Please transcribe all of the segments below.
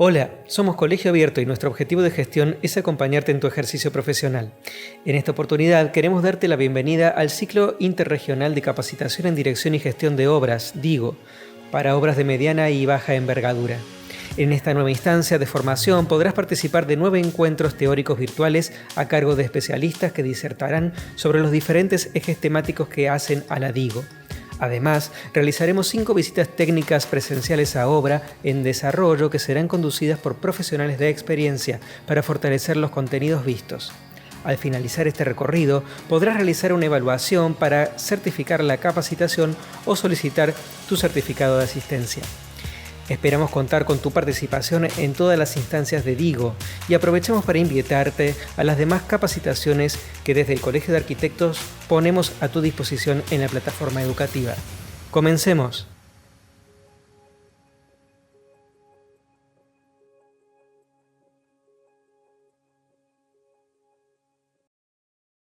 Hola, somos Colegio Abierto y nuestro objetivo de gestión es acompañarte en tu ejercicio profesional. En esta oportunidad queremos darte la bienvenida al ciclo interregional de capacitación en dirección y gestión de obras, DIGO, para obras de mediana y baja envergadura. En esta nueva instancia de formación podrás participar de 9 encuentros teóricos virtuales a cargo de especialistas que disertarán sobre los diferentes ejes temáticos que hacen a la DIGO. Además, realizaremos 5 visitas técnicas presenciales a obra en desarrollo que serán conducidas por profesionales de experiencia para fortalecer los contenidos vistos. Al finalizar este recorrido, podrás realizar una evaluación para certificar la capacitación o solicitar tu certificado de asistencia. Esperamos contar con tu participación en todas las instancias de DIGO y aprovechamos para invitarte a las demás capacitaciones que desde el Colegio de Arquitectos ponemos a tu disposición en la plataforma educativa. ¡Comencemos!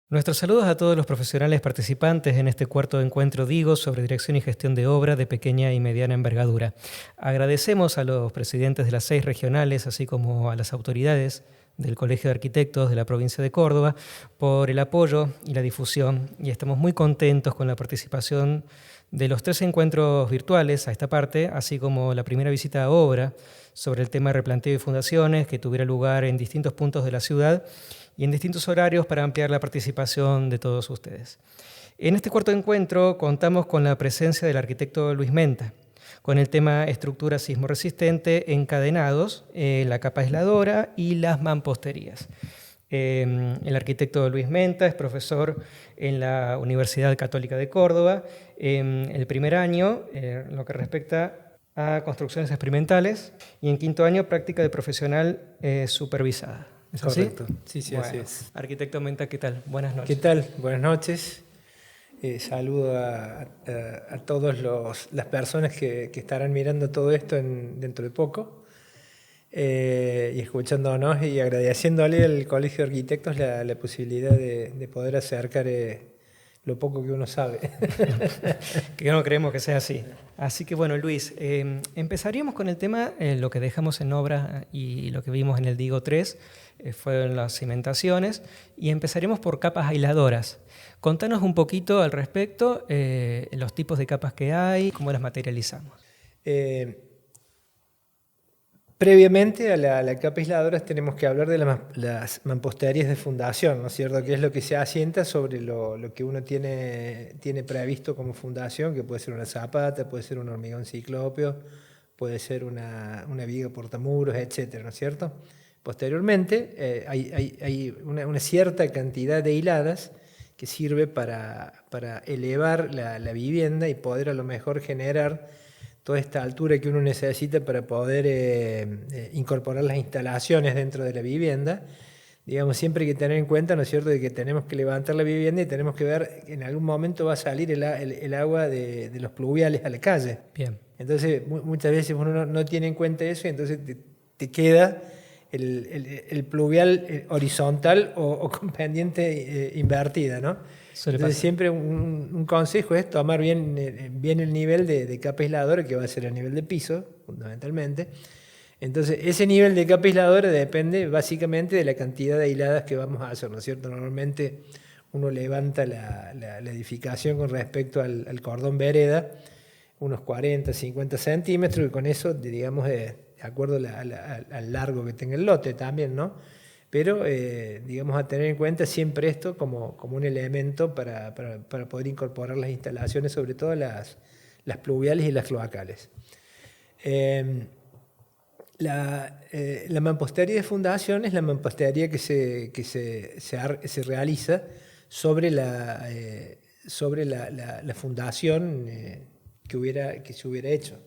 Nuestros saludos a todos los profesionales participantes en este cuarto encuentro DIGO sobre dirección y gestión de obra de pequeña y mediana envergadura. Agradecemos a los presidentes de las 6 regionales, así como a las autoridades del Colegio de Arquitectos de la provincia de Córdoba por el apoyo y la difusión, y estamos muy contentos con la participación de los 3 encuentros virtuales a esta parte, así como la primera visita a obra sobre el tema de replanteo y fundaciones que tuviera lugar en distintos puntos de la ciudad y en distintos horarios para ampliar la participación de todos ustedes. En este cuarto encuentro contamos con la presencia del arquitecto Luis Menta, con el tema estructura sismo resistente, encadenados, la capa aisladora y las mamposterías. El arquitecto Luis Menta es profesor en la Universidad Católica de Córdoba, el primer año, lo que respecta a construcciones experimentales, y en quinto año práctica de profesional supervisada. ¿Es correcto? Así? Sí, Bueno, así es. Arquitecto Menta, ¿qué tal? Buenas noches. ¿Qué tal? Buenas noches. Saludo a todas las personas que estarán mirando todo esto dentro de poco y escuchándonos y agradeciéndole al Colegio de Arquitectos la posibilidad de poder acercar lo poco que uno sabe. Que no creemos que sea así. Así que bueno, Luis, empezaríamos con el tema, lo que dejamos en obra y lo que vimos en el DIGO 3, fueron las cimentaciones, y empezaríamos por capas aisladoras. Contanos un poquito al respecto, los tipos de capas que hay, cómo las materializamos. Previamente a la capa aisladora tenemos que hablar de las mamposterías de fundación, ¿no es cierto? Que es lo que se asienta sobre lo que uno tiene previsto como fundación, que puede ser una zapata, puede ser un hormigón ciclópeo, puede ser una viga portamuros, etcétera, ¿no es cierto? Posteriormente hay una cierta cantidad de hiladas que sirve para elevar la vivienda y poder a lo mejor generar toda esta altura que uno necesita para poder incorporar las instalaciones dentro de la vivienda. Digamos, siempre hay que tener en cuenta, ¿no es cierto?, de que tenemos que levantar la vivienda y tenemos que ver, en algún momento va a salir el agua de los pluviales a la calle. Bien. Entonces, muchas veces uno no tiene en cuenta eso y entonces te queda el pluvial horizontal o con pendiente invertida, ¿no? Entonces siempre un consejo es tomar bien el nivel de capa aisladora, que va a ser el nivel de piso, fundamentalmente. Entonces ese nivel de capa aisladora depende básicamente de la cantidad de hiladas que vamos a hacer, ¿no es cierto? Normalmente uno levanta la edificación con respecto al cordón vereda, unos 40, 50 centímetros, y con eso, digamos, de acuerdo al largo que tenga el lote también, ¿no? Pero, digamos, a tener en cuenta siempre esto como un elemento para poder incorporar las instalaciones, sobre todo las pluviales y las cloacales. La mampostería de fundación es la mampostería que se realiza sobre la fundación que se hubiera hecho,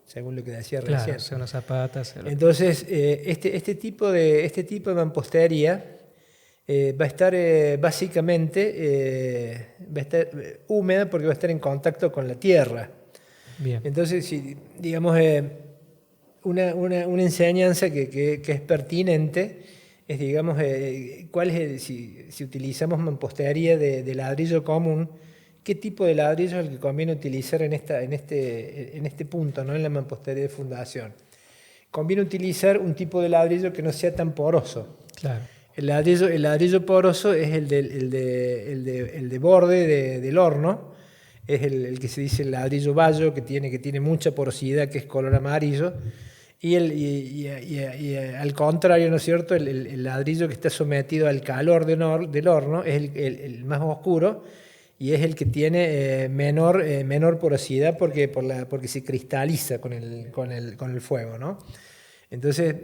según lo que decía recién. Claro, son las zapatas. Entonces, este tipo de mampostería va a estar básicamente húmeda porque va a estar en contacto con la tierra. Bien. Entonces, si, digamos, una enseñanza que es pertinente es, digamos, si utilizamos mampostería de ladrillo común, qué tipo de ladrillo es el que conviene utilizar en este punto, ¿no? En la mampostería de fundación. conviene utilizar un tipo de ladrillo que no sea tan poroso. Claro. El ladrillo poroso es el de borde del horno, es el que se dice el ladrillo bayo, que tiene mucha porosidad, que es color amarillo, y al contrario, ¿no es cierto?, el ladrillo que está sometido al calor del horno es el más oscuro, y es el que tiene menor porosidad porque se cristaliza con el fuego, ¿no? Entonces,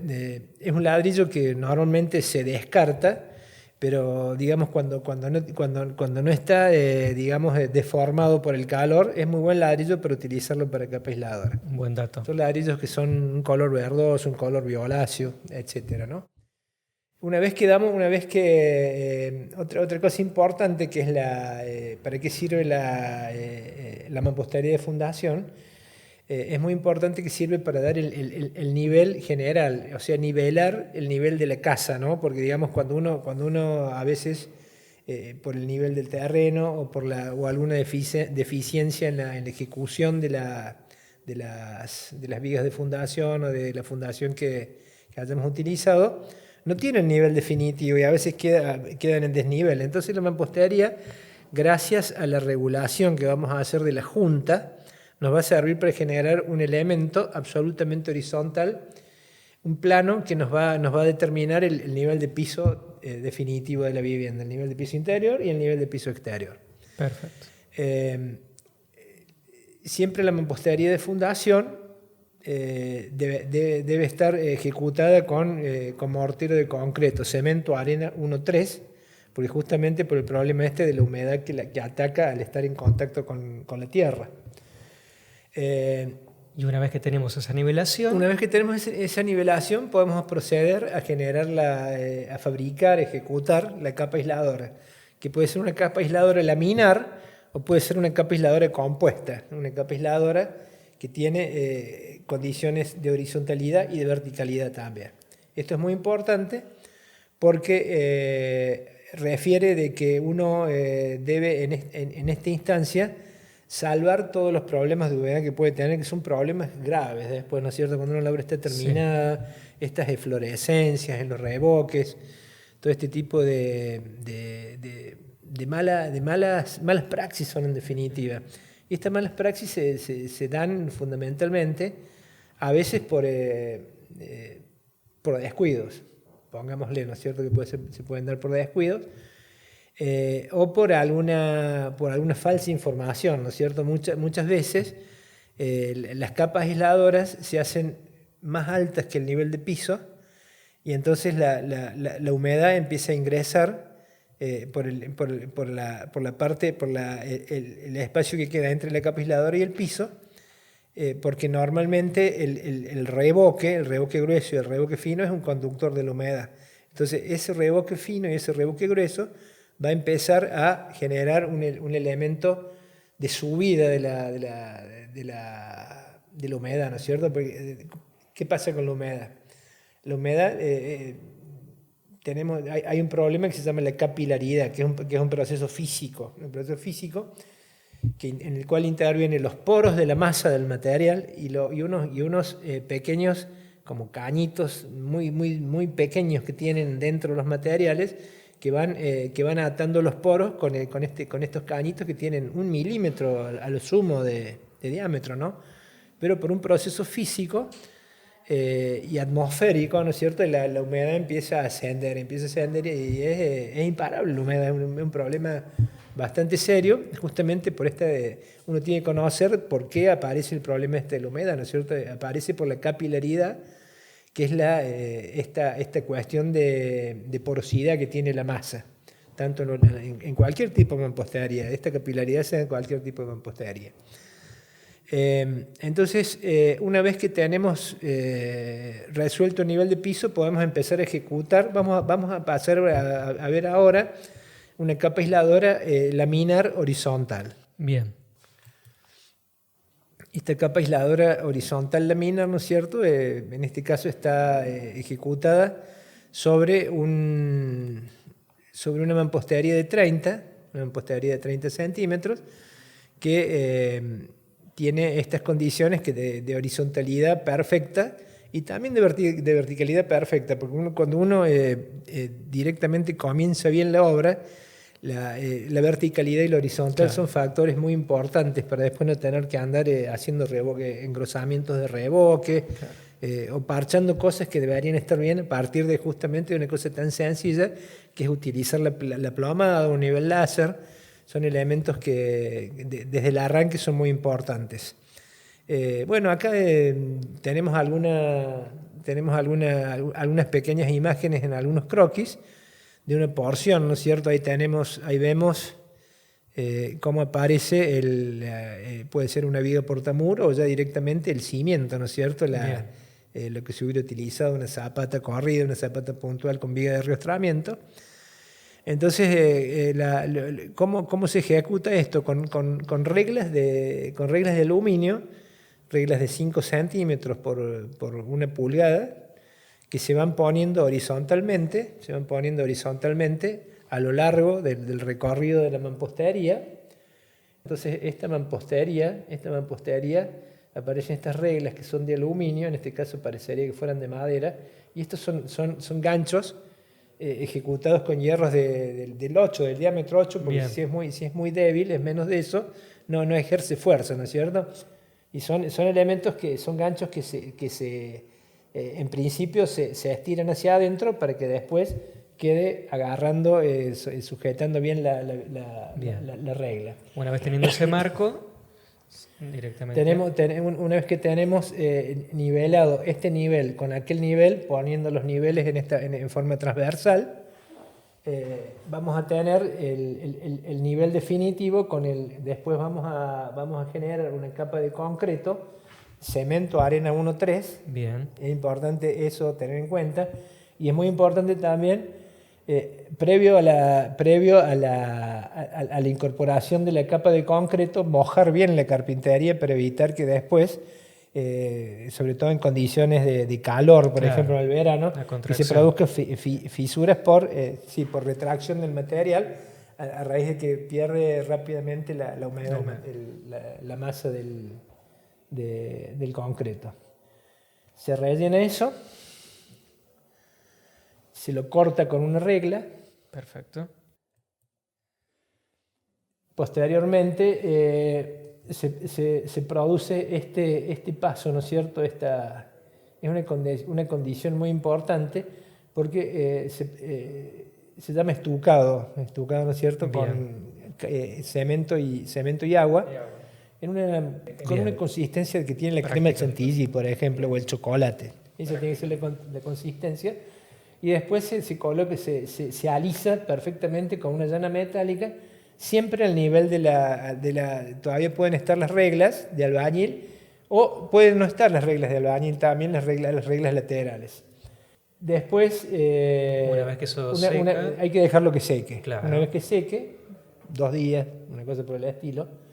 es un ladrillo que normalmente se descarta, pero digamos cuando no está digamos, deformado por el calor, es muy buen ladrillo para utilizarlo para capa aisladora. Un buen dato. Son ladrillos que son un color verdoso, un color violáceo, etcétera, ¿no? Otra cosa importante que es para qué sirve la mampostería de fundación, es muy importante que sirve para dar el nivel general, o sea, nivelar el nivel de la casa, ¿no? Porque digamos cuando uno a veces por el nivel del terreno o alguna deficiencia en la ejecución de las vigas de fundación o de la fundación que hayamos utilizado, no tiene el nivel definitivo y a veces quedan en desnivel. Entonces la mampostería, gracias a la regulación que vamos a hacer de la junta, nos va a servir para generar un elemento absolutamente horizontal, un plano que nos va a determinar el nivel de piso definitivo de la vivienda, el nivel de piso interior y el nivel de piso exterior. Perfecto. Siempre la mampostería de fundación debe estar ejecutada con mortero de concreto, cemento, arena 1-3, porque justamente por el problema de la humedad que ataca al estar en contacto con la tierra. Y una vez que tenemos esa nivelación... Una vez que tenemos esa nivelación, podemos proceder a generar a fabricar, ejecutar la capa aisladora, que puede ser una capa aisladora laminar o puede ser una capa aisladora compuesta, una capa aisladora que tiene condiciones de horizontalidad y de verticalidad también. Esto es muy importante porque refiere de que uno debe en esta instancia salvar todos los problemas de humedad que puede tener, que son problemas graves después, ¿no es cierto? Cuando una obra está terminada, sí. Estas eflorescencias en los revoques, todo este tipo de malas praxis son en definitiva. Y estas malas praxis se dan fundamentalmente a veces por descuidos, pongámosle, ¿no es cierto? Que se pueden dar por descuidos. O por alguna falsa información, ¿no es cierto? Muchas veces las capas aisladoras se hacen más altas que el nivel de piso y entonces la humedad empieza a ingresar por el espacio que queda entre la capa aisladora y el piso, porque normalmente el revoque grueso y el revoque fino es un conductor de la humedad. Entonces ese revoque fino y ese revoque grueso va a empezar a generar un elemento de subida de la humedad, ¿no es cierto? Porque, ¿qué pasa con la humedad? La humedad, hay un problema que se llama la capilaridad, que es un proceso físico, en el cual intervienen los poros de la masa del material y unos pequeños, como cañitos muy pequeños que tienen dentro de los materiales, que van atando los poros con estos cañitos que tienen 1 milímetro a lo sumo de diámetro, ¿no? Pero por un proceso físico y atmosférico, ¿no es cierto? La humedad empieza a ascender y es imparable la humedad, es un problema bastante serio. Justamente uno tiene que conocer por qué aparece el problema de la humedad, ¿no es cierto? Aparece por la capilaridad, que es esta cuestión de porosidad que tiene la masa, tanto en cualquier tipo de mampostería. Esta capilaridad sea en cualquier tipo de mampostería. Entonces, una vez que tenemos resuelto el nivel de piso, podemos empezar a ejecutar. Vamos a pasar a ver ahora una capa aisladora laminar horizontal. Bien. Esta capa aisladora horizontal laminar, ¿no es cierto? En este caso está ejecutada sobre una mampostería de 30 centímetros, que tiene estas condiciones de horizontalidad perfecta y también de verticalidad perfecta, porque cuando uno directamente comienza bien la obra, la verticalidad y la horizontal son factores muy importantes para después no tener que andar haciendo engrosamientos de reboque, o parchando cosas que deberían estar bien a partir de justamente una cosa tan sencilla que es utilizar la plomada o un nivel láser. Son elementos que desde el arranque son muy importantes. Bueno, acá tenemos algunas pequeñas imágenes en algunos croquis de una porción, ¿no es cierto? Ahí vemos cómo aparece puede ser una viga portamuro o ya directamente el cimiento, ¿no es cierto? Lo que se hubiera utilizado, una zapata corrida, una zapata puntual con viga de riostramiento. Entonces, ¿cómo se ejecuta esto? Con reglas de aluminio, reglas de 5 centímetros por 1 pulgada, que se van poniendo horizontalmente a lo largo del recorrido de la mampostería. Entonces, esta mampostería aparecen estas reglas que son de aluminio, en este caso parecería que fueran de madera, y estos son ganchos ejecutados con hierros del 8, del diámetro 8, porque si es muy débil, es menos de eso, no ejerce fuerza, ¿no es cierto? Y son elementos son ganchos que en principio se estiran hacia adentro para que después quede agarrando, sujetando bien la regla. Una vez teniendo ese marco, directamente. Una vez que tenemos nivelado este nivel con aquel nivel, poniendo los niveles en forma transversal, vamos a tener el nivel definitivo. Después vamos a generar una capa de concreto, cemento, arena 1-3. Bien. Es importante eso tener en cuenta. Y es muy importante también, previo a la incorporación de la capa de concreto, mojar bien la carpintería para evitar que después, sobre todo en condiciones de calor, por ejemplo en el verano, que se produzcan fisuras por retracción del material a raíz de que pierde rápidamente la humedad, la masa del concreto. Se rellena eso, se lo corta con una regla. Perfecto. Posteriormente se produce este paso, ¿no es cierto? Esta es una condición muy importante porque se llama estucado, ¿no es cierto? Bien. Con cemento y agua. Con una consistencia que tiene la crema chantilly, por ejemplo, o el chocolate. Esa tiene que ser la consistencia. Y después se alisa perfectamente con una llana metálica, siempre al nivel todavía pueden estar las reglas de albañil, o pueden no estar las reglas de albañil también, las reglas laterales. Después, una vez que eso seca, hay que dejarlo que seque. Claro. Una vez que seque, 2 días, una cosa por el estilo,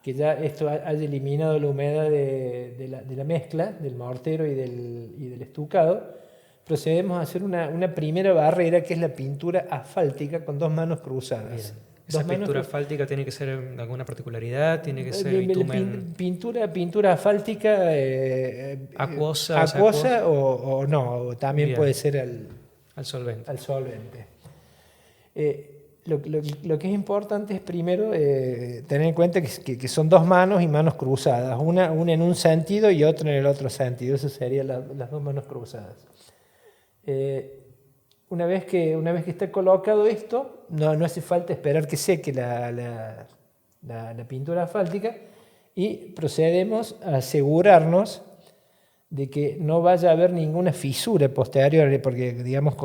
que ya esto haya eliminado la humedad de la mezcla, del mortero y del estucado, procedemos a hacer una primera barrera, que es la pintura asfáltica con 2 manos cruzadas. Bien. ¿Esa pintura asfáltica tiene que ser alguna particularidad? ¿Tiene que ser bitumen? Pintura asfáltica acuosa o no, también bien. Puede ser al solvente. Lo que es importante es primero tener en cuenta que son 2 manos y manos cruzadas, una en un sentido y otra en el otro sentido. Eso serían las 2 manos cruzadas. Una vez que está colocado esto, no hace falta esperar que seque la pintura asfáltica, y procedemos a asegurarnos de que no vaya a haber ninguna fisura posterior, porque digamos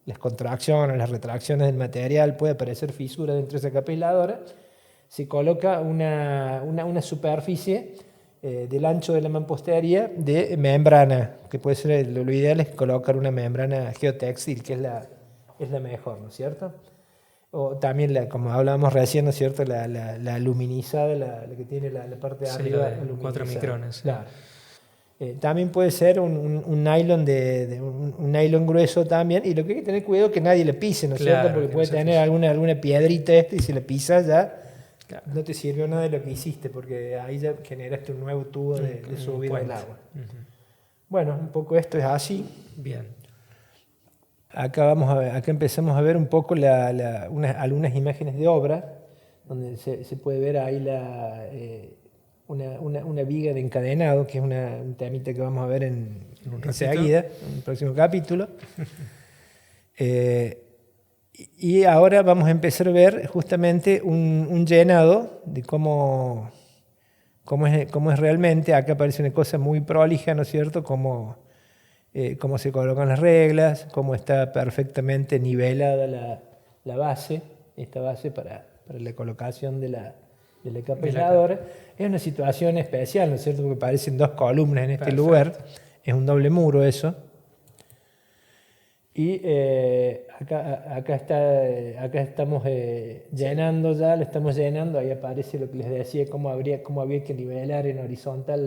las contracciones, las retracciones del material, puede aparecer fisura dentro de esa capa aisladora. Se coloca una superficie del ancho de la mampostería de membrana, que puede ser, lo ideal es colocar una membrana geotextil, que es la mejor, ¿no es cierto? O también, como hablábamos recién, ¿no es cierto?, la aluminizada, la que tiene la parte de arriba, de 4 micrones. Claro. También puede ser un nylon un nylon grueso también, y lo que hay que tener cuidado es que nadie le pise, ¿no es cierto? Porque puede tener alguna piedrita y si le pisas ya no te sirvió nada de lo que hiciste, porque ahí ya generaste un nuevo tubo de subida del agua. Bueno, un poco esto es así. Bien. Acá empezamos a ver un poco algunas imágenes de obra, donde se puede ver ahí una viga de encadenado, que es un temita que vamos a ver enseguida, en el próximo capítulo. Y ahora vamos a empezar a ver justamente un llenado de cómo es realmente. Acá aparece una cosa muy prolija, ¿no es cierto? Cómo se colocan las reglas, cómo está perfectamente nivelada la base, esta base para la colocación de la capa aisladora. Es una situación especial, ¿no es cierto? Porque aparecen dos columnas en este lugar, es un doble muro eso. Y acá estamos llenando ya, lo estamos llenando, ahí aparece lo que les decía, cómo había que nivelar en horizontal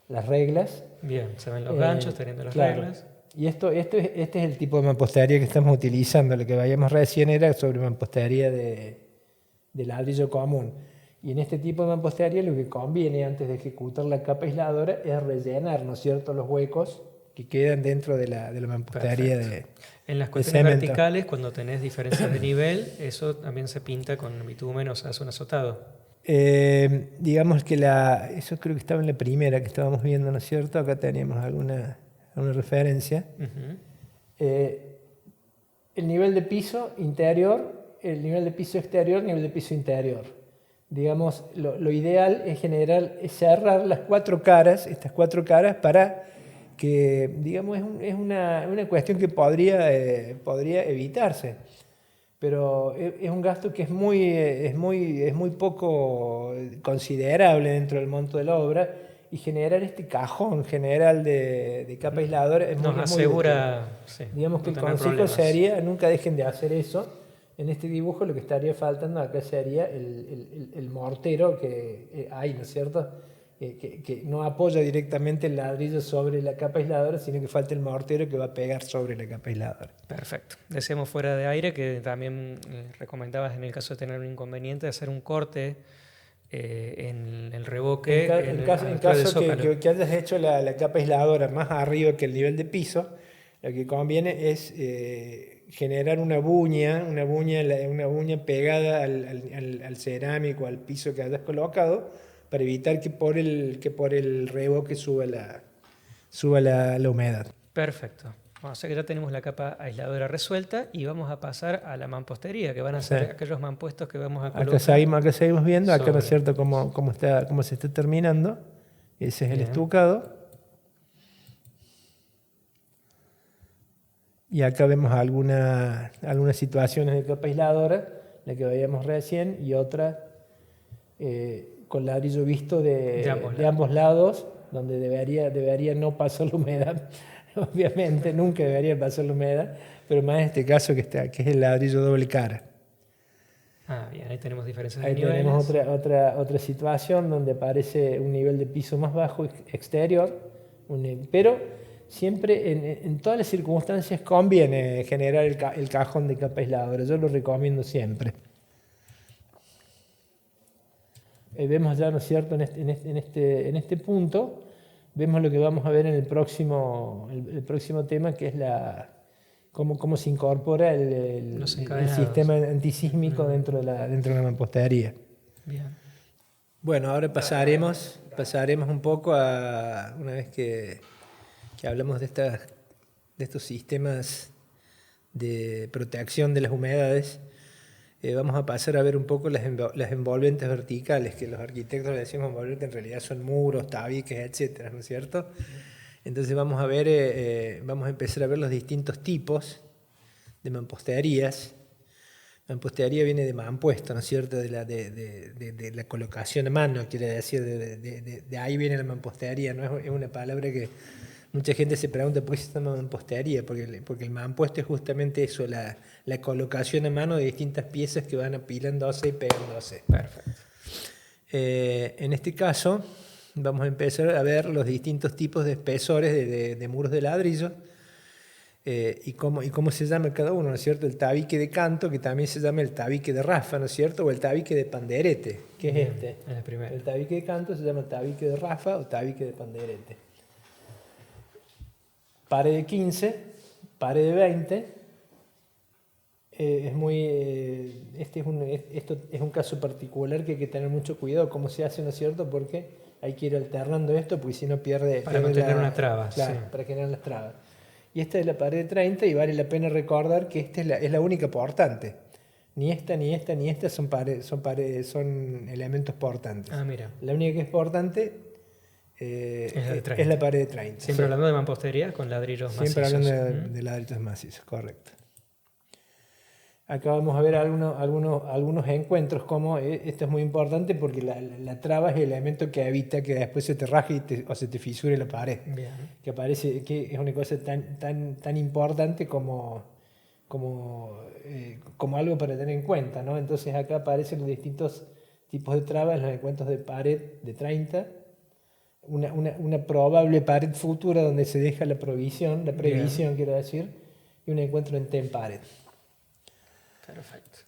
las reglas. Bien, se ven los ganchos teniendo las reglas. Y este es el tipo de mampostería que estamos utilizando. Lo que veíamos recién era sobre mampostería de ladrillo común. Y en este tipo de mampostería lo que conviene antes de ejecutar la capa aisladora es rellenar, ¿no es cierto?, los huecos que quedan dentro de la mampostería en las cuestiones verticales, cuando tenés diferencias de nivel, eso también se pinta con bitumen o se hace un azotado. Digamos que eso creo que estaba en la primera que estábamos viendo, ¿no es cierto? Acá teníamos alguna referencia. El nivel de piso interior, el nivel de piso exterior, nivel de piso interior. Digamos, lo ideal es cerrar estas cuatro caras para que, digamos, es una cuestión que podría evitarse. Pero es un gasto que es muy poco considerable dentro del monto de la obra, y generar este cajón general de capa aisladora es nos asegura, sí, digamos que el consejo sería: nunca dejen de hacer eso. En este dibujo lo que estaría faltando acá sería el mortero que hay, ¿no es cierto?, que no apoya directamente el ladrillo sobre la capa aisladora, sino que falta el mortero que va a pegar sobre la capa aisladora. Perfecto. Decíamos fuera de aire que también recomendabas, en el caso de tener un inconveniente, hacer un corte en el revoque. En caso que hayas hecho la capa aisladora más arriba que el nivel de piso, lo que conviene es generar una buña pegada al cerámico, al piso que hayas colocado, para evitar que por el revoque suba la humedad. Perfecto. O sea que ya tenemos la capa aisladora resuelta y vamos a pasar a la mampostería, que van a ser aquellos mampuestos que vamos a colocar. Acá seguimos viendo, acá no es cierto cómo se está terminando. Ese es el estucado. Y acá vemos algunas situaciones de capa aisladora, la que veíamos recién, y otra con ladrillo visto de ambos lados, donde debería no pasar la humedad. Obviamente, nunca debería pasar la humedad, pero más en este caso que es el ladrillo doble cara. Bien, ahí tenemos diferencias de niveles. Ahí tenemos otra situación donde aparece un nivel de piso más bajo exterior, pero siempre en todas las circunstancias conviene generar el cajón de capa aisladora. Yo lo recomiendo siempre. Vemos ya, ¿no es cierto?, en este punto, vemos lo que vamos a ver en el próximo tema, que es cómo se incorpora el sistema antisísmico dentro de la mampostería. Bien. Bueno, ahora pasaremos un poco una vez que hablamos de estos sistemas de protección de las humedades, vamos a pasar a ver un poco las envolventes verticales, que los arquitectos le decimos envolventes, en realidad son muros, tabiques, etcétera, ¿no es cierto? Entonces vamos a empezar a ver los distintos tipos de mamposterías. Mampostería viene de mampuesto, ¿no es cierto?, de la colocación a mano, quiere decir, de ahí viene la mampostería, ¿no? Es una palabra que mucha gente se pregunta por qué se llama mampostería, porque el mampuesto es justamente eso, la colocación a mano de distintas piezas que van apilándose y pegándose. Perfecto. En este caso vamos a empezar a ver los distintos tipos de espesores de muros de ladrillo, y cómo se llama cada uno, ¿no es cierto? El tabique de canto, que también se llama el tabique de rafa, ¿no es cierto? O el tabique de panderete, que es este. El primero. El tabique de canto se llama tabique de rafa o tabique de panderete. pared de 15, pared de 20. Esto es un caso particular que hay que tener mucho cuidado cómo se hace, ¿no es cierto? Porque hay que ir alternando esto, porque si no pierde... Para no tener una traba. Claro, sí. Para generar las trabas. Y esta es la pared de 30 y vale la pena recordar que esta es la única portante. Ni esta, ni esta, ni esta son elementos portantes. Ah, mira. La única que es portante es la pared de 30. Siempre hablando de mampostería con ladrillos macizos. Siempre hablando de ladrillos macizos, correcto. Acá vamos a ver algunos encuentros, como esto es muy importante porque la traba es el elemento que evita que después se te raje o se te fisure la pared. Bien. Que parece que es una cosa tan importante como algo para tener en cuenta, ¿no? Entonces acá aparecen los distintos tipos de trabas, los encuentros de pared de 30, una probable pared futura donde se deja la previsión quiero decir, y un encuentro en T en pared. Perfecto.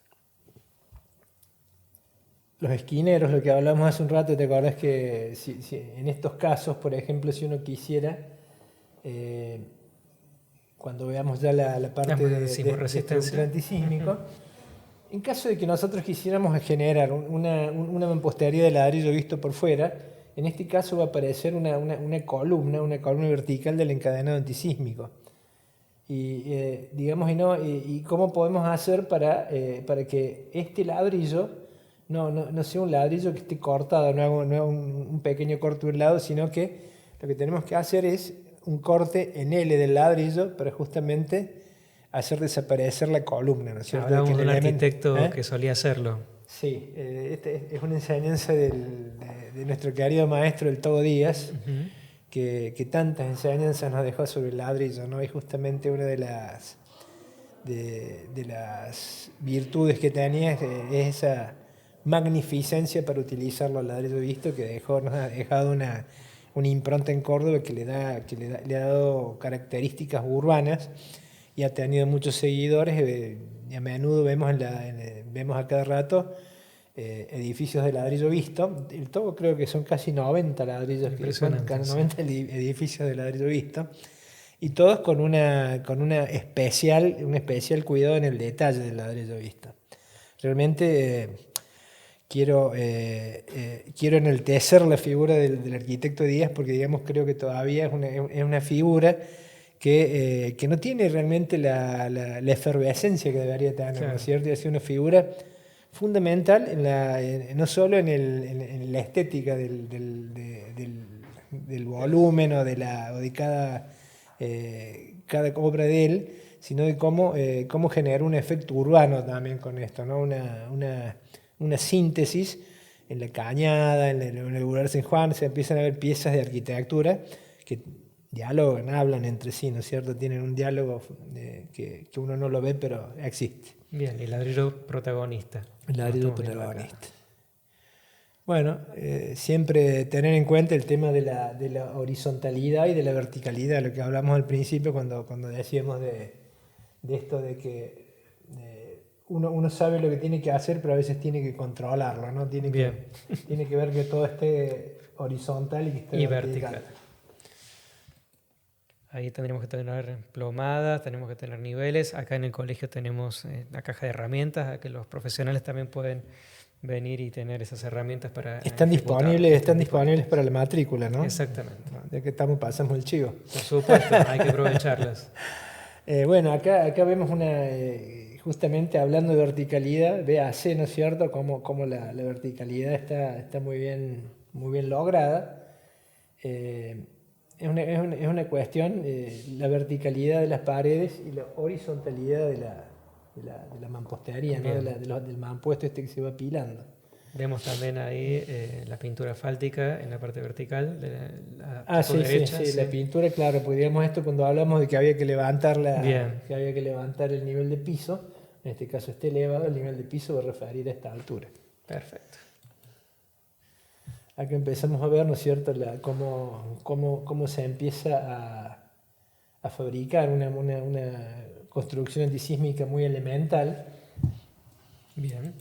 Los esquineros, lo que hablamos hace un rato, ¿te acordás que si en estos casos, por ejemplo, si uno quisiera, cuando veamos ya la parte de estructura antisísmico, en caso de que nosotros quisiéramos generar una mampostería de ladrillo visto por fuera, en este caso va a aparecer una columna vertical del encadenado antisísmico. Y cómo podemos hacer para que este ladrillo no sea un ladrillo que esté cortado, no haga un pequeño corte de un lado, sino que lo que tenemos que hacer es un corte en L del ladrillo para justamente hacer desaparecer la columna, ¿no es cierto? Hablamos de un arquitecto que solía hacerlo. Sí, es una enseñanza de nuestro querido maestro, el Togo Díaz, que tantas enseñanzas nos dejó sobre el ladrillo, ¿no? Y justamente una de las virtudes que tenía es esa magnificencia para utilizarlo al ladrillo visto, que nos ha dejado una impronta en Córdoba que le ha dado características urbanas y ha tenido muchos seguidores. Y a menudo vemos a cada rato edificios de ladrillo visto. El Togo creo que son casi 90 ladrillos, 90 edificios de ladrillo visto, y todos con un especial cuidado en el detalle del ladrillo visto. Realmente quiero enaltecer la figura del arquitecto Díaz, porque digamos creo que todavía es una figura que no tiene realmente la efervescencia que debería tener, claro, ¿no es cierto? Y es una figura fundamental no solo en la estética del volumen o de cada obra de él, sino de cómo generar un efecto urbano también con esto, ¿no? Una síntesis en la Cañada, en el Boulevard San Juan. Se empiezan a ver piezas de arquitectura que dialogan, hablan entre sí, ¿no es cierto? Tienen un diálogo que uno no lo ve, pero existe. Bien, el ladrillo protagonista. El ladrillo protagonista. Bueno, siempre tener en cuenta el tema de la horizontalidad y de la verticalidad, lo que hablamos al principio cuando decíamos de esto de que uno sabe lo que tiene que hacer, pero a veces tiene que controlarlo, ¿no? Tiene que ver que todo esté horizontal y que esté vertical. Ahí tendremos que tener plomadas, tenemos que tener niveles. Acá en el colegio tenemos la caja de herramientas, a que los profesionales también pueden venir y tener esas herramientas para están disponibles para la matrícula, ¿no? Exactamente. Ya que pasamos el chivo. Por supuesto, hay que aprovecharlas. Bueno, acá vemos justamente hablando de verticalidad, VAC, ¿no es cierto? Cómo la verticalidad está muy bien lograda. Es una cuestión, la verticalidad de las paredes y la horizontalidad de la mampostería, ¿no? Del mampuesto que se va apilando. Vemos también ahí la pintura asfáltica en la parte vertical de sí, derecha, sí, la pintura, claro, porque digamos esto cuando hablamos de que había que levantar el nivel de piso, en este caso esté elevado, el nivel de piso va a referir a esta altura. Perfecto. Aquí empezamos a ver, ¿no es cierto?, cómo se empieza a fabricar una construcción antisísmica muy elemental. Bien.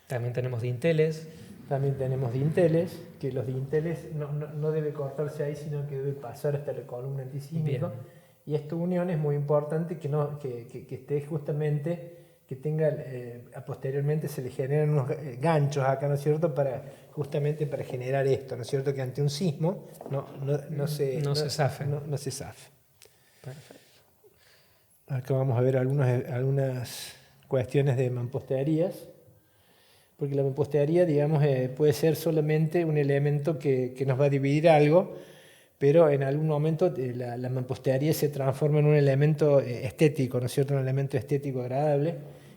También tenemos dinteles. También tenemos dinteles, que los dinteles no debe cortarse ahí, sino que debe pasar hasta la columna antisísmica. Y esta unión es muy importante que esté justamente, que tenga, posteriormente se le generan unos ganchos acá, ¿no es cierto?, justamente para generar esto, ¿no es cierto?, que ante un sismo no se zafe. Perfecto. Acá vamos a ver algunas cuestiones de mamposterías. Porque la mampostería, digamos, puede ser solamente un elemento que nos va a dividir algo, pero en algún momento la mampostería se transforma en un elemento estético, ¿no es cierto?, un elemento estético agradable,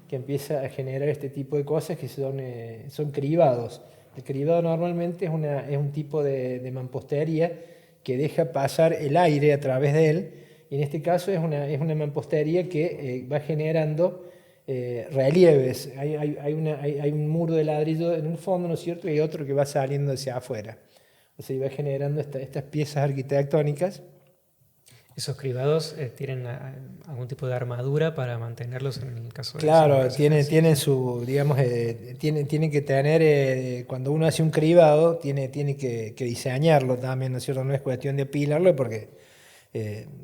que empieza a generar este tipo de cosas que son cribados. El cribado normalmente es un tipo de mampostería que deja pasar el aire a través de él, y en este caso es una mampostería que va generando relieves. Hay un muro de ladrillo en un fondo, ¿no es cierto?, y hay otro que va saliendo hacia afuera. O sea, y va generando estas piezas arquitectónicas. ¿Esos cribados tienen algún tipo de armadura para mantenerlos en el caso de... Claro, tienen su, digamos, tienen que tener, cuando uno hace un cribado, tiene que diseñarlo también, ¿no es cierto? No es cuestión de apilarlo porque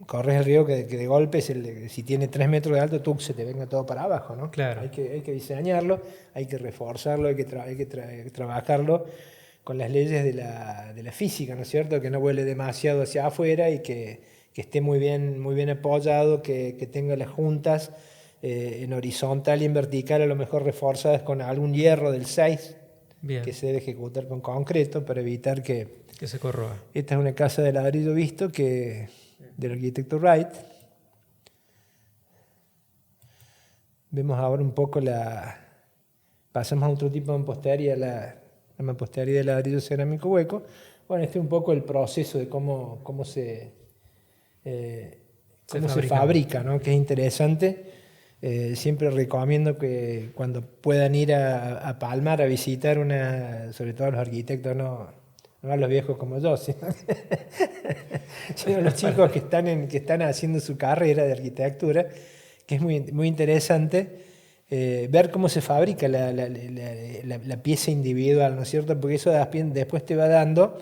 corres el riesgo que de golpe, si tiene 3 metros de alto, se te venga todo para abajo, ¿no? Claro. Hay que diseñarlo, hay que reforzarlo, hay que trabajarlo con las leyes de la física, ¿no es cierto? Que no vuele demasiado hacia afuera y que esté muy bien apoyado, que tenga las juntas en horizontal y en vertical, a lo mejor reforzadas con algún hierro del 6, que se debe ejecutar con concreto para evitar que se corroa. Esta es una casa de ladrillo visto del arquitecto Wright. Vemos ahora un poco pasamos a otro tipo de mampostería, la mampostería de ladrillo cerámico hueco. Bueno, este es un poco el proceso de cómo se fabrica, ¿no? Que es interesante. Siempre recomiendo que cuando puedan ir a Palmar a visitar sobre todo los arquitectos, no a los viejos como yo, sino los chicos que están haciendo su carrera de arquitectura, que es muy interesante ver cómo se fabrica la pieza individual, ¿no es cierto? Porque eso después te va dando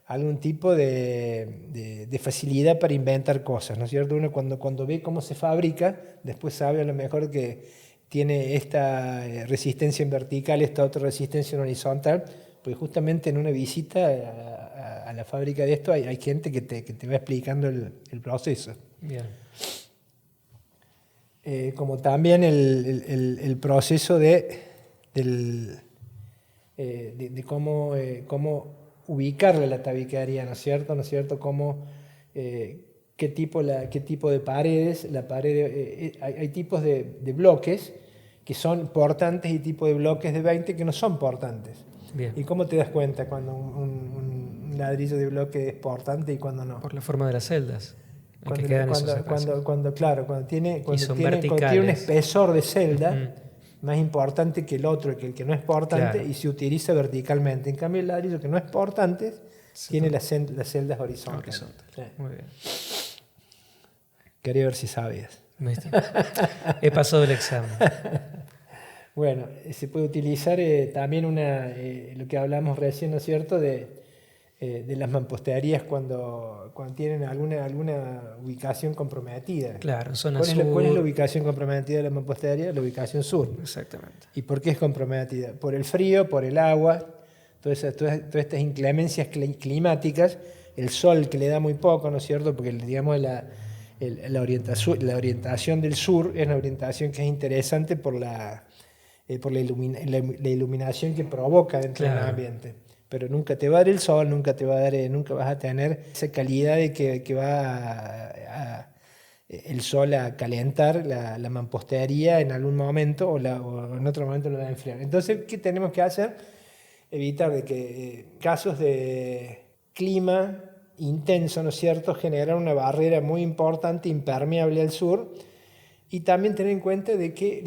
algún tipo de facilidad para inventar cosas, ¿no es cierto? Uno cuando ve cómo se fabrica, después sabe a lo mejor que tiene esta resistencia en vertical, esta otra resistencia en horizontal, porque justamente en una visita a la fábrica de esto hay gente que te va explicando el proceso. Bien. Como también el proceso de cómo ubicarle la tabiquería, ¿no es cierto? ¿Qué tipo de paredes? Hay tipos de bloques que son portantes y tipos de bloques de 20 que no son portantes. Bien. ¿Y cómo te das cuenta cuando un ladrillo de bloque es portante y cuando no? Por la forma de las celdas. Cuando tiene un espesor de celda más importante que el otro, que el que no es portante, claro, y se utiliza verticalmente. En cambio, el ladrillo que no es portante tiene las celdas horizontales. Sí. Muy bien. Quería ver si sabías. He pasado el examen. Bueno, se puede utilizar también lo que hablamos recién, ¿no es cierto?, de las mamposterías cuando tienen alguna ubicación comprometida. Claro, zona sur. ¿Cuál es la ubicación comprometida de la mampostería? La ubicación sur. Exactamente. ¿Y por qué es comprometida? Por el frío, por el agua, todas estas inclemencias climáticas, el sol que le da muy poco, ¿no es cierto?, porque digamos la orientación del sur es una orientación que es interesante por la iluminación que provoca dentro, claro, del ambiente. Pero nunca te va a dar el sol, nunca vas a tener esa calidad de que va el sol a calentar la mampostería en algún momento o en otro momento lo va a enfriar. Entonces, ¿qué tenemos que hacer? Evitar de que casos de clima intenso, ¿no es cierto?, generar una barrera muy importante, impermeable al sur, y también tener en cuenta de que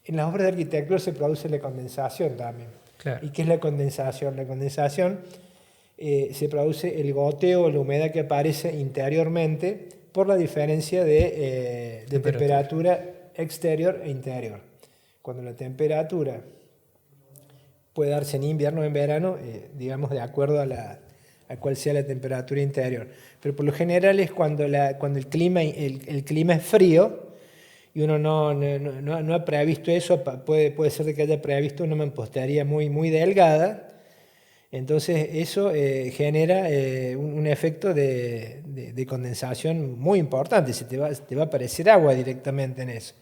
en las obras de arquitectura se produce la condensación también. Claro. ¿Y qué es la condensación? La condensación se produce el goteo o la humedad que aparece interiormente por la diferencia de temperatura exterior e interior. Cuando la temperatura puede darse en invierno o en verano, digamos, de acuerdo a cuál sea la temperatura interior. Pero por lo general es cuando el clima es frío y uno no ha previsto eso, puede ser de que haya previsto una mampostería muy, muy delgada. Entonces eso genera un efecto de condensación muy importante, te va a aparecer agua directamente en eso.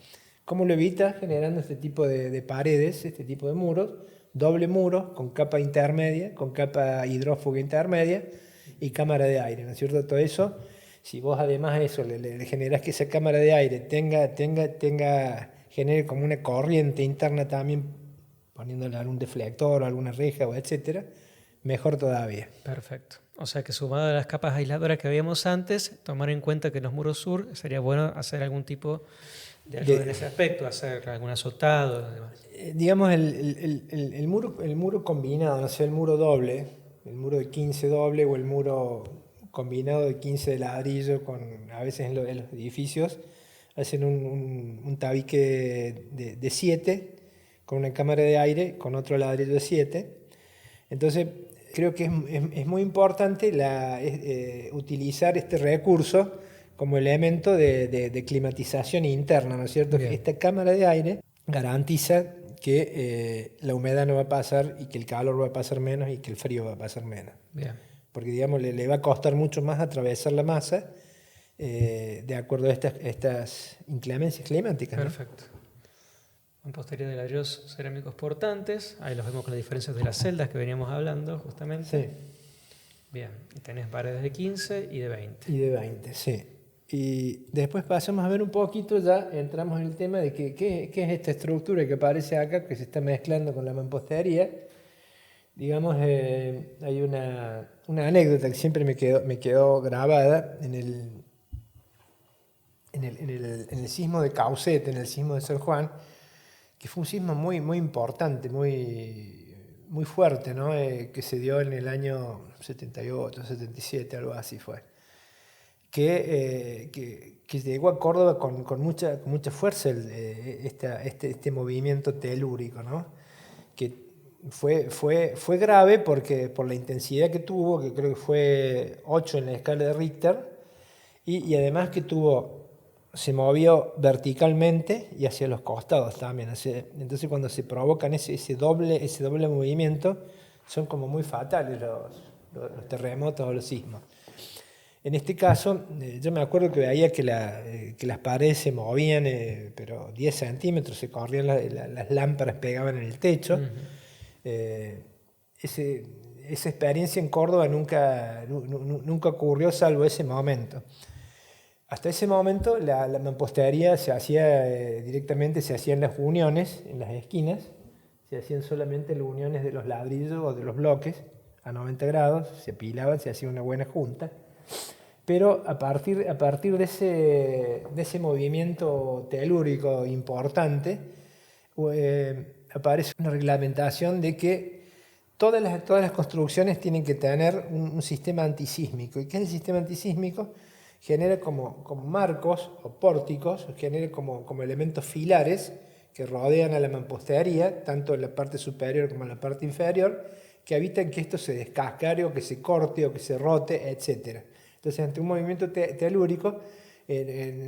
¿Cómo lo evitas? Generando este tipo de paredes, este tipo de muros, doble muro con capa intermedia, con capa hidrófuga intermedia y cámara de aire, ¿no es cierto? Todo eso, si vos además a eso le generás que esa cámara de aire genere como una corriente interna también, poniéndole algún deflector o alguna reja o etcétera, mejor todavía. Perfecto. O sea que sumado a las capas aisladoras que habíamos antes, tomar en cuenta que en los muros sur sería bueno hacer algún tipo de ayuda en ese aspecto, hacer algún azotado y demás. Digamos, el muro combinado, no sé, el muro doble, el muro de 15 doble o el muro combinado de 15 de ladrillo, a veces en los edificios, hacen un tabique de 7 con una cámara de aire, con otro ladrillo de 7. Entonces, creo que es muy importante utilizar este recurso como elemento de climatización interna, ¿no es cierto? Bien. Esta cámara de aire garantiza que la humedad no va a pasar y que el calor va a pasar menos y que el frío va a pasar menos. Bien. Porque, digamos, le va a costar mucho más atravesar la masa de acuerdo a estas inclemencias climáticas. Perfecto. ¿No? Mampostería de ladrillos cerámicos portantes. Ahí los vemos con las diferencias de las celdas que veníamos hablando, justamente. Sí. Bien. Y tenés paredes de 15 y de 20. Y de 20, sí. Y después pasamos a ver un poquito, ya entramos en el tema de qué es esta estructura que aparece acá, que se está mezclando con la mampostería. Digamos, hay una anécdota que siempre me quedó grabada en el sismo de Caucete, en el sismo de San Juan, que fue un sismo muy, muy importante, muy, muy fuerte, ¿no? Que se dio en el año 78, 77, algo así fue. Que llegó a Córdoba con mucha fuerza este movimiento telúrico, ¿no? Que fue grave porque por la intensidad que tuvo, que creo que fue 8 en la escala de Richter, y además que se movió verticalmente y hacia los costados también. Entonces cuando se provocan ese doble movimiento, son como muy fatales los terremotos o los sismos. En este caso, yo me acuerdo que veía que las paredes se movían, pero 10 centímetros, se corrían las lámparas, pegaban en el techo. Uh-huh. Esa experiencia en Córdoba nunca ocurrió salvo ese momento. Hasta ese momento la mampostería se hacía directamente, se hacían las uniones en las esquinas, se hacían solamente las uniones de los ladrillos o de los bloques a 90 grados, se apilaban, se hacía una buena junta. Pero a partir de ese movimiento telúrico importante, aparece una reglamentación de que todas las construcciones tienen que tener un sistema antisísmico. ¿Y qué es el sistema antisísmico? Genera como marcos o pórticos, genera como elementos filares que rodean a la mampostería, tanto en la parte superior como en la parte inferior, que evitan que esto se descascare o que se corte o que se rote, etc. Entonces, ante un movimiento telúrico,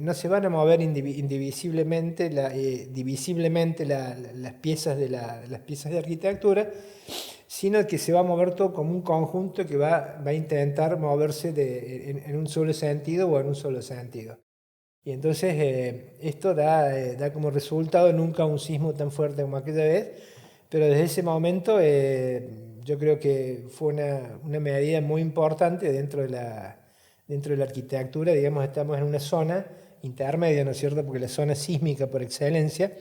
no se van a mover divisiblemente las piezas de arquitectura, sino que se va a mover todo como un conjunto que va a intentar moverse en un solo sentido o en un solo sentido. Y entonces esto da como resultado nunca un sismo tan fuerte como aquella vez, pero desde ese momento yo creo que fue una medida muy importante dentro de la arquitectura. Digamos, estamos en una zona intermedia, ¿no es cierto? Porque la zona sísmica por excelencia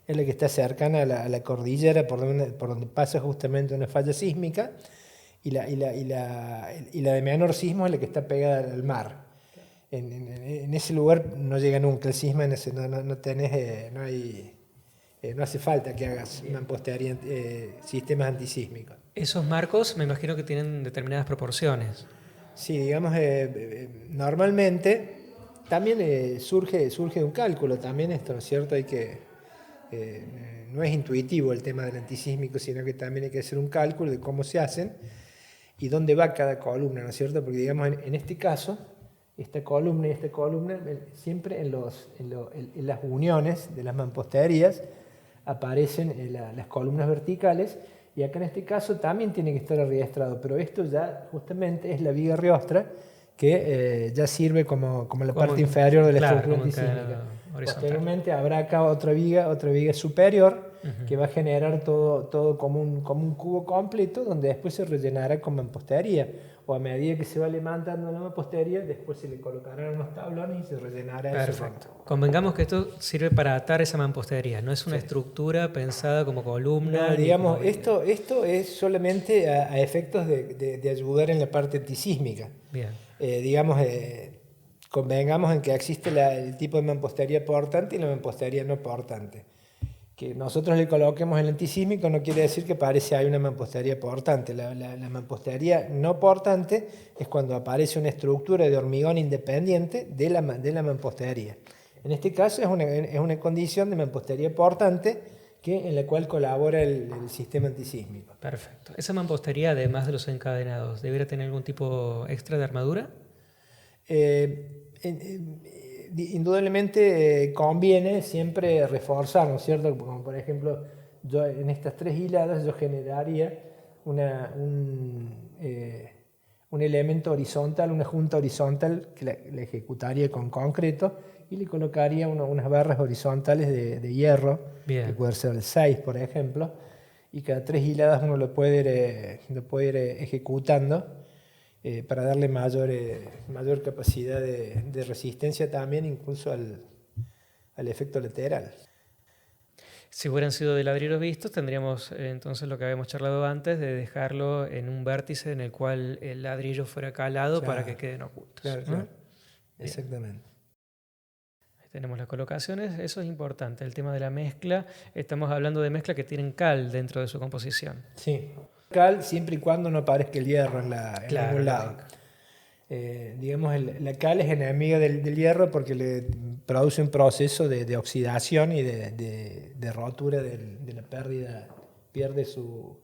es la que está cercana a la cordillera por donde pasa justamente una falla sísmica, y la de menor sismo es la que está pegada al mar. En ese lugar no llega nunca el sismo, no hace falta que hagas mampostería, sistemas antisísmicos. Esos marcos me imagino que tienen determinadas proporciones. Sí, digamos, normalmente también surge de un cálculo también esto, ¿no es cierto? no es intuitivo el tema del antisísmico, sino que también hay que hacer un cálculo de cómo se hacen y dónde va cada columna, ¿no es cierto? Porque digamos, en este caso, esta columna y esta columna, siempre en las uniones de las mamposterías aparecen las columnas verticales, y acá en este caso también tiene que estar arriestrado, pero esto ya justamente es la viga riostra que ya sirve como la parte inferior de la estructura antisísmica. Posteriormente habrá acá otra viga superior que va a generar todo como un cubo completo, donde después se rellenará con mampostería, o a medida que se va levantando la mampostería, después se le colocarán unos tablones y se rellenará. Perfecto. Convengamos que esto sirve para atar esa mampostería, no es una estructura pensada como columna. No, digamos, esto es solamente a efectos de ayudar en la parte antisísmica. Bien. Convengamos en que existe el tipo de mampostería portante y la mampostería no portante. Que nosotros le coloquemos el antisísmico no quiere decir que parece hay una mampostería portante. La mampostería no portante es cuando aparece una estructura de hormigón independiente de la mampostería. En este caso es una condición de mampostería portante en la cual colabora el sistema antisísmico. Perfecto. ¿Esa mampostería, además de los encadenados, debería tener algún tipo extra de armadura? Indudablemente conviene siempre reforzar, ¿no es cierto? Como por ejemplo, yo en estas 3 hiladas yo generaría un elemento horizontal, una junta horizontal que la ejecutaría con concreto y le colocaría unas barras horizontales de hierro, Bien. que puede ser el 6, por ejemplo, y cada 3 hiladas uno lo puede ir ejecutando. Para darle mayor capacidad de resistencia también, incluso al efecto lateral. Si hubieran sido de ladrillos vistos, tendríamos entonces lo que habíamos charlado antes, de dejarlo en un vértice en el cual el ladrillo fuera calado, claro, para que queden ocultos. Claro, claro. Exactamente. Ahí tenemos las colocaciones, eso es importante. El tema de la mezcla, estamos hablando de mezcla que tienen cal dentro de su composición. Sí. Cal siempre y cuando no aparezca el hierro en ningún lado. Digamos, la cal es enemiga del hierro porque le produce un proceso de oxidación y de rotura de la pérdida, pierde sus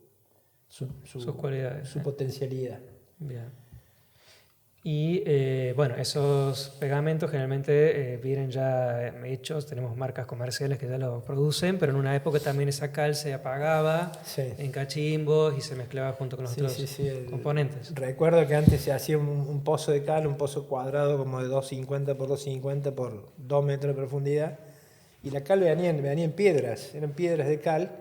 cualidades, su potencialidad. Bien. Y bueno, esos pegamentos generalmente vienen ya hechos, tenemos marcas comerciales que ya lo producen, pero en una época también esa cal se apagaba en cachimbos y se mezclaba junto con los otros componentes. Recuerdo que antes se hacía un pozo de cal, un pozo cuadrado como de 2,50 por 2,50 por 2 metros de profundidad, y la cal venía en piedras, eran piedras de cal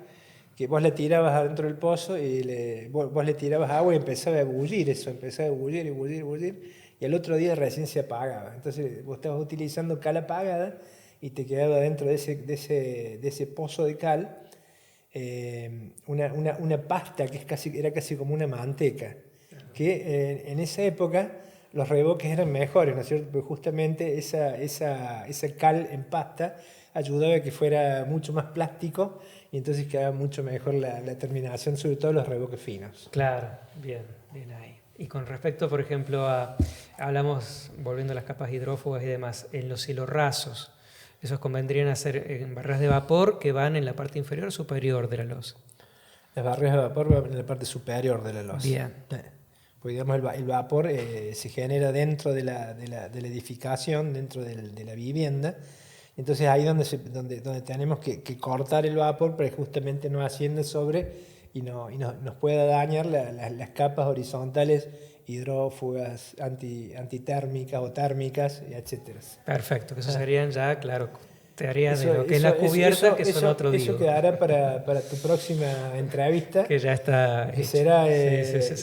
que vos le tirabas adentro del pozo y vos le tirabas agua y empezaba a bullir eso, empezaba a bullir, y al otro día recién se apagaba. Entonces vos estabas utilizando cal apagada y te quedaba dentro de ese pozo de cal una pasta que era casi como una manteca, que en esa época los revoques eran mejores, ¿no es cierto? Porque justamente esa cal en pasta ayudaba a que fuera mucho más plástico y entonces quedaba mucho mejor la terminación, sobre todo los revoques finos. Claro, bien ahí. Y con respecto, por ejemplo, hablamos, volviendo a las capas hidrófugas y demás, en los silorrasos, esos convendrían hacer en barras de vapor que van en la parte inferior o superior de la losa. Las barras de vapor van en la parte superior de la losa. Bien. Porque digamos, el vapor se genera dentro de la edificación, dentro de la vivienda. Entonces ahí donde tenemos que cortar el vapor para que justamente no ascienda sobre y nos pueda dañar las capas horizontales hidrófugas, antitérmicas o térmicas, etc. Perfecto, que eso serían ya, claro, tareas de lo que es la cubierta, que son otro día. Eso quedará para tu próxima entrevista. Que ya está que hecho. Será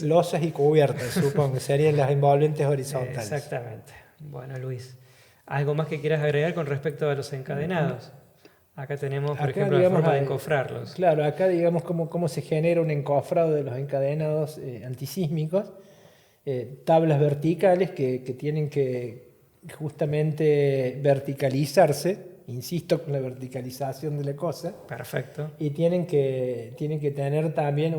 losas y cubiertas, supongo, serían las envolventes horizontales. Exactamente. Bueno, Luis, ¿algo más que quieras agregar con respecto a los encadenados? Acá tenemos, por ejemplo, la forma de encofrarlos. Claro, acá digamos cómo se genera un encofrado de los encadenados antisísmicos. Tablas verticales que tienen que justamente verticalizarse, insisto con la verticalización de la cosa. Perfecto. Y tienen que tener también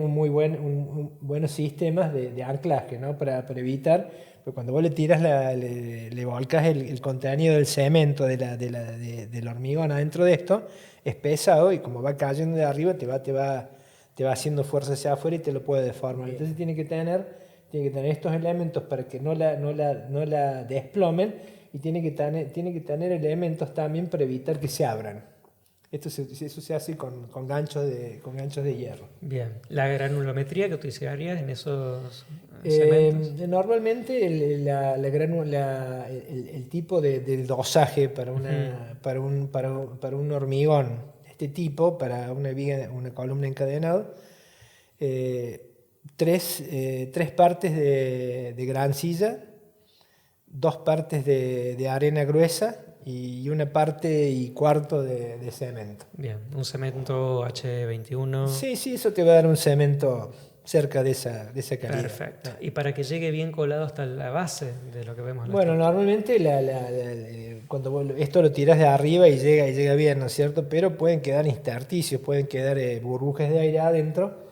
buenos sistemas de anclaje, ¿no? para evitar, Pero cuando vos le tiras, le volcas el contenido del cemento, del hormigón adentro de esto, es pesado y como va cayendo de arriba te va haciendo fuerza hacia afuera y te lo puede deformar. Entonces tiene que tener estos elementos para que no la desplomen y tiene que tener elementos también para evitar que se abran. Eso se hace con ganchos de hierro. Bien. ¿La granulometría que utilizarías en esos cementos? Normalmente el tipo de dosaje para un hormigón, este tipo, para una columna encadenada, 3 partes de grancilla, 2 partes de arena gruesa y 1 parte y cuarto de cemento. Bien, un cemento H21. Sí, eso te va a dar un cemento cerca de esa calidad. Perfecto. Y para que llegue bien colado hasta la base de lo que vemos. Bueno, normalmente cuando esto lo tiras de arriba y llega bien, ¿no es cierto? Pero pueden quedar intersticios, pueden quedar burbujas de aire adentro.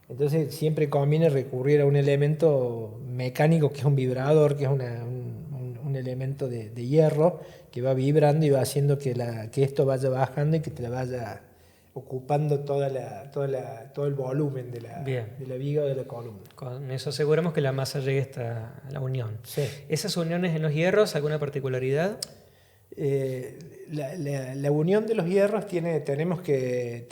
Entonces siempre conviene recurrir a un elemento mecánico que es un vibrador, que es un elemento de hierro que va vibrando y va haciendo que esto vaya bajando y que te la vaya ocupando todo el volumen de la viga o de la columna. Con eso aseguramos que la masa llegue hasta la unión. Sí. ¿Esas uniones en los hierros, alguna particularidad? La unión de los hierros tenemos que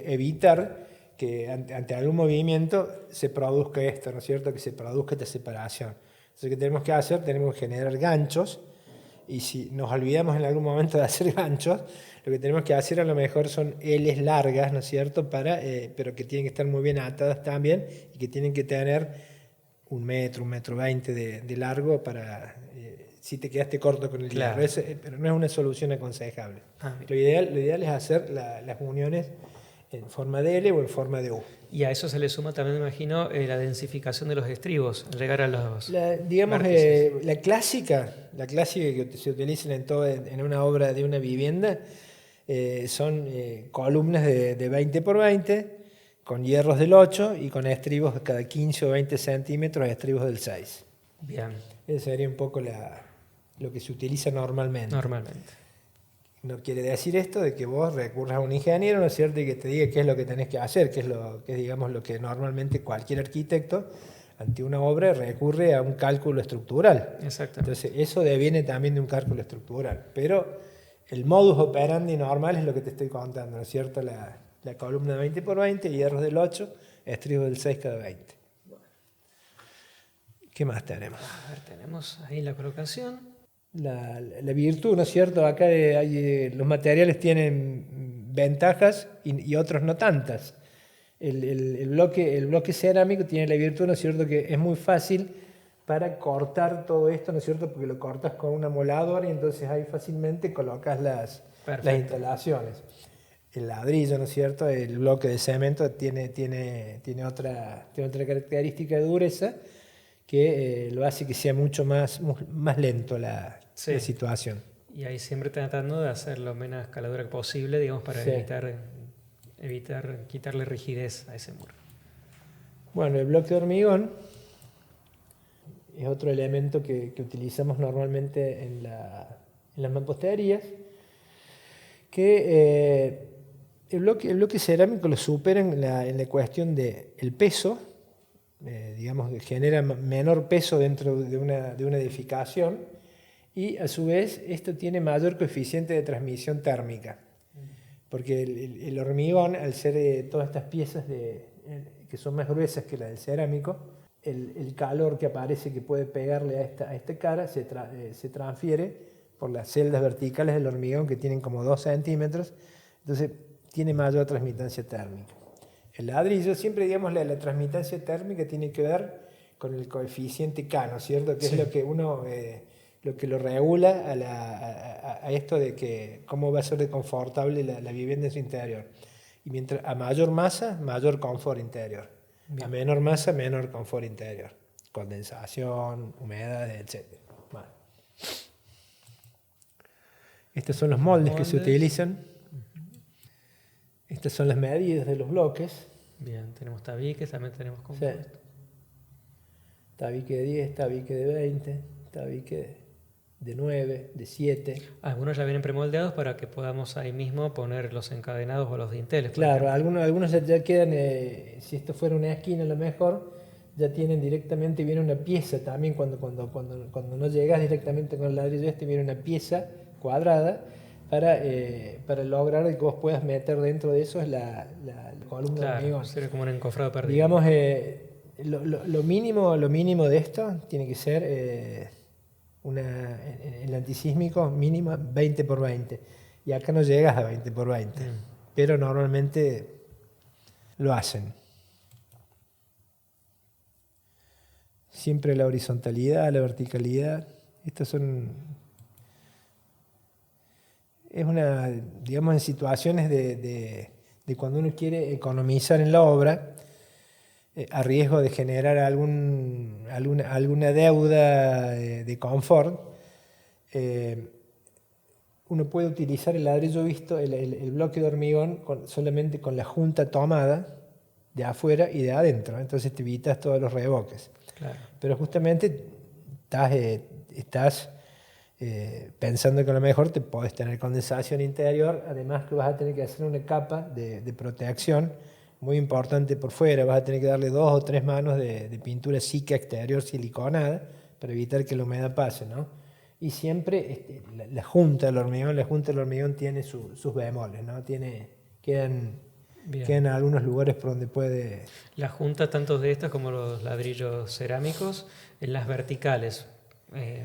evitar que ante algún movimiento se produzca esto, ¿no es cierto? Que se produzca esta separación. Entonces, ¿qué tenemos que hacer? Tenemos que generar ganchos, y si nos olvidamos en algún momento de hacer ganchos, lo que tenemos que hacer a lo mejor son L's largas, ¿no es cierto? Pero que tienen que estar muy bien atadas también y que tienen que tener 1 metro, 1,20 m de largo para si te quedaste corto con el hierro. Pero no es una solución aconsejable. Lo ideal es hacer las uniones en forma de L o en forma de U. Y a eso se le suma también, me imagino, la densificación de los estribos, llegar a los la clásica que se utiliza en una obra de una vivienda son columnas de 20 por 20 con hierros del 8 y con estribos de cada 15 o 20 centímetros, estribos del 6. Bien. Ese sería un poco lo que se utiliza normalmente. No quiere decir esto de que vos recurras a un ingeniero, ¿no es cierto?, y que te diga qué es lo que tenés que hacer, que es digamos, lo que normalmente cualquier arquitecto ante una obra recurre a un cálculo estructural. Exacto. Entonces, eso deviene también de un cálculo estructural. Pero el modus operandi normal es lo que te estoy contando, ¿no es cierto? La columna de 20 por 20, hierros del 8, estribos del 6 cada 20. ¿Qué más tenemos? A ver, tenemos ahí la colocación. La virtud, ¿no es cierto? Acá los materiales tienen ventajas y otros no tantas. El bloque cerámico tiene la virtud, ¿no es cierto?, que es muy fácil para cortar todo esto, ¿no es cierto?, porque lo cortas con una moladora y entonces ahí fácilmente colocas las instalaciones. El ladrillo, ¿no es cierto?, el bloque de cemento tiene otra característica de dureza que lo hace que sea mucho más lento la situación. Y ahí siempre tratando de hacer lo menos escaladura posible, digamos, para evitar quitarle rigidez a ese muro. Bueno, el bloque de hormigón es otro elemento que utilizamos normalmente en las mamposterías, que el bloque cerámico lo supera en la cuestión del peso. Digamos que genera menor peso dentro de una edificación y a su vez esto tiene mayor coeficiente de transmisión térmica, porque el hormigón, al ser todas estas piezas que son más gruesas que la del cerámico, el calor que aparece, que puede pegarle a esta cara, se transfiere por las celdas verticales del hormigón, que tienen como 2 centímetros, entonces tiene mayor transmitancia térmica. El ladrillo, siempre digamos la transmitancia térmica tiene que ver con el coeficiente K, ¿no es cierto? Que es lo que lo que lo regula a esto de que cómo va a ser de confortable la vivienda en su interior. Y mientras a mayor masa, mayor confort interior. Bien. A menor masa, menor confort interior. Condensación, humedad, etc. Bueno. Estos son los moldes que se utilizan. Estas son las medidas de los bloques. Bien, tenemos tabiques, también tenemos compuestos. Sí. tabique de 10, tabique de 20, tabique de 9, de 7. Algunos ya vienen premoldeados para que podamos ahí mismo poner los encadenados o los dinteles. Claro, algunos ya quedan, si esto fuera una esquina a lo mejor, ya tienen directamente, viene una pieza también, cuando no llegas directamente con el ladrillo viene una pieza cuadrada para lograr que vos puedas meter dentro de eso es la columna de hormigón. Sería como un encofrado perdido. Digamos, lo mínimo de esto tiene que ser el antisísmico mínima 20 por 20. Y acá no llegas a 20 por 20, pero normalmente lo hacen. Siempre la horizontalidad, la verticalidad, estas son... Es digamos, en situaciones de cuando uno quiere economizar en la obra, a riesgo de generar alguna deuda de confort, uno puede utilizar el ladrillo visto, el bloque de hormigón, solamente con la junta tomada de afuera y de adentro. Entonces te evitas todos los reboques. Claro. Pero justamente estás pensando que a lo mejor te podés tener condensación interior, además que vas a tener que hacer una capa de protección muy importante por fuera, vas a tener que darle 2 o 3 manos de pintura Sika exterior siliconada para evitar que la humedad pase, ¿no? Y siempre la junta del hormigón tiene sus bemoles, ¿no? Quedan algunos lugares por donde puede... La junta tanto de estas como los ladrillos cerámicos en las verticales,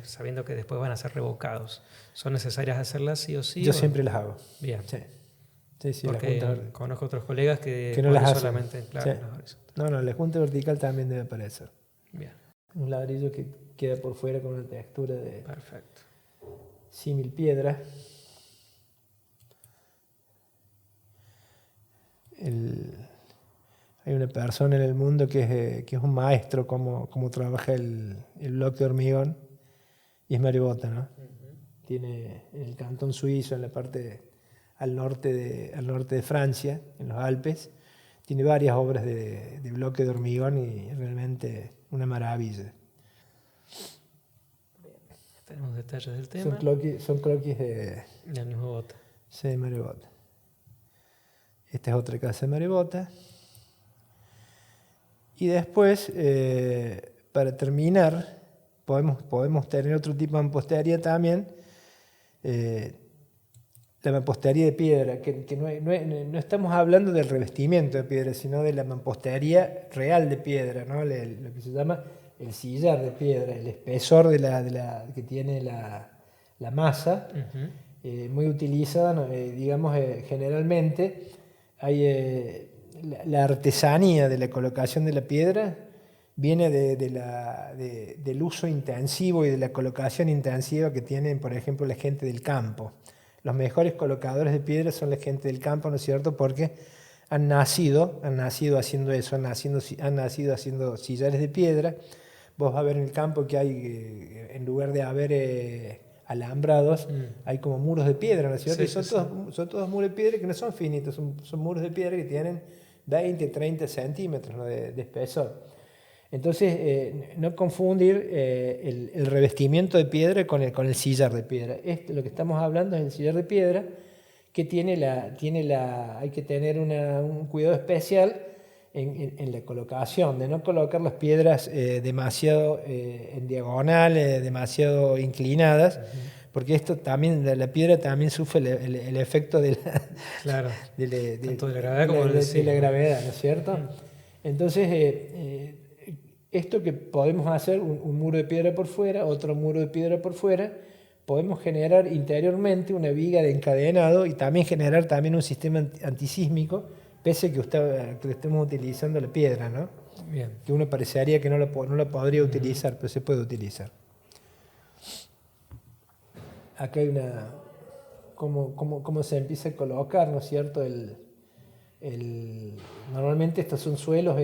sabiendo que después van a ser revocados, ¿son necesarias hacerlas sí o sí? Yo siempre las hago. Bien. Sí, porque conozco otros colegas que no las hacen. Solamente, claro, sí. No, la junta vertical también debe aparecer. Bien. Un ladrillo que queda por fuera con una textura de... Perfecto. Símil piedra. Hay una persona en el mundo que es un maestro como trabaja el bloque de hormigón, y es Mario Botta, ¿no? Tiene en el cantón suizo, en la parte al norte de Francia, en los Alpes, tiene varias obras de bloque de hormigón y realmente una maravilla. Tenemos detalles del tema. Son croquis del mismo Botta. Sí, Mario Botta. Esta es otra casa de Mario Botta. Y después, para terminar, podemos tener otro tipo de mampostería también. La mampostería de piedra, que no estamos hablando del revestimiento de piedra, sino de la mampostería real de piedra, ¿no? Lo que se llama el sillar de piedra, el espesor que tiene la masa, muy utilizada, digamos, generalmente hay la artesanía de la colocación de la piedra viene del uso intensivo y de la colocación intensiva que tienen, por ejemplo, la gente del campo. Los mejores colocadores de piedra son la gente del campo, ¿no es cierto? Porque han nacido haciendo eso, han nacido haciendo sillares de piedra. Vos vas a ver en el campo que hay, en lugar de haber alambrados, hay como muros de piedra, ¿no es cierto? Sí, son todos muros de piedra que no son finitos, son muros de piedra que tienen 20, 30 centímetros, ¿no? de espesor. Entonces, no confundir el revestimiento de piedra con el sillar de piedra. Lo que estamos hablando es el sillar de piedra, que hay que tener un cuidado especial en la colocación, de no colocar las piedras demasiado en diagonal, demasiado inclinadas, porque esto también, la piedra también sufre el efecto de la, tanto de la gravedad como de la gravedad, ¿no es cierto? Entonces, esto que podemos hacer, un muro de piedra por fuera, otro muro de piedra por fuera, podemos generar interiormente una viga de encadenado y también generar un sistema antisísmico, pese a que estemos utilizando la piedra, ¿no? Bien. Que uno parecería que no la podría utilizar, pero se puede utilizar. Acá hay cómo se empieza a colocar, ¿no es cierto? Normalmente estos son suelos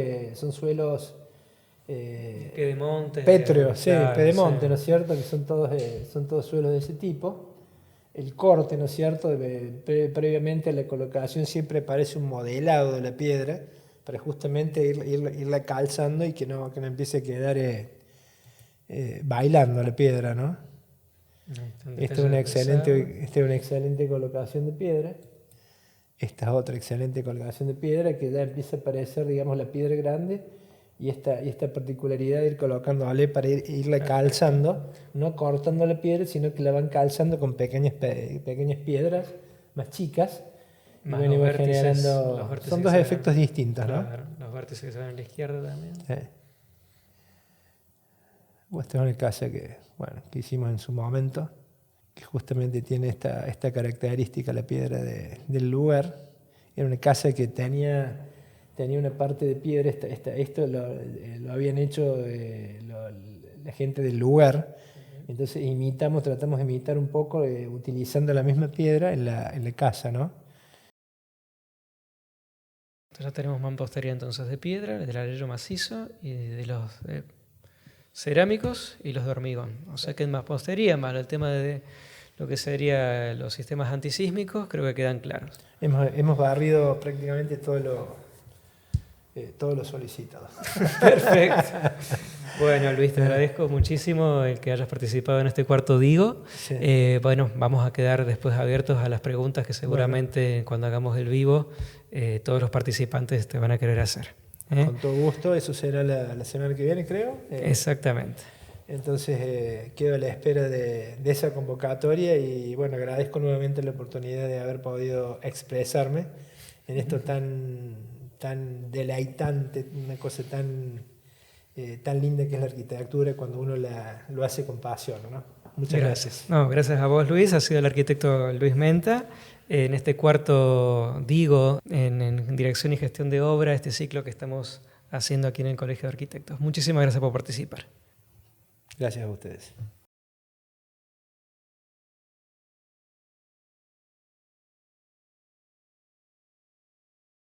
Pedemonte. Pétreos, sí, pedemonte, ¿no es cierto? Que son todos suelos de ese tipo. El corte, ¿no es cierto? Previamente a la colocación siempre aparece un modelado de la piedra para justamente irla calzando y que no empiece a quedar bailando la piedra, ¿no? Esta es una excelente colocación de piedra. Esta es otra excelente colocación de piedra que ya empieza a aparecer, digamos, la piedra grande y esta particularidad de ir colocándole para irla calzando, no cortando la piedra, sino que la van calzando con pequeñas piedras más chicas. Más los vértices, son dos efectos distintos, ¿no? Claro, los vértices que se van a la izquierda también. Sí. Esta es una casa que hicimos en su momento, que justamente tiene esta característica, la piedra del lugar. Era una casa que tenía una parte de piedra, esto lo habían hecho la gente del lugar. Entonces tratamos de imitar un poco utilizando la misma piedra en la casa, ¿no? Ya tenemos mampostería entonces de piedra, del alero macizo y de los cerámicos y los de hormigón. O sea que en mampostería, más el tema de lo que serían los sistemas antisísmicos, creo que quedan claros. Hemos barrido prácticamente todo lo solicitado. Perfecto. Bueno, Luis, te agradezco muchísimo el que hayas participado en este cuarto Digo. Sí. Vamos a quedar después abiertos a las preguntas que seguramente cuando hagamos el vivo todos los participantes te van a querer hacer. Con todo gusto, eso será la semana que viene, creo. Exactamente. Entonces quedo a la espera de esa convocatoria y agradezco nuevamente la oportunidad de haber podido expresarme en esto tan deleitante, una cosa tan linda que es la arquitectura cuando uno lo hace con pasión, ¿no? Muchas gracias. No, gracias a vos, Luis. Ha sido el arquitecto Luis Menta. En este cuarto Digo en Dirección y Gestión de Obra, este ciclo que estamos haciendo aquí en el Colegio de Arquitectos. Muchísimas gracias por participar. Gracias a ustedes.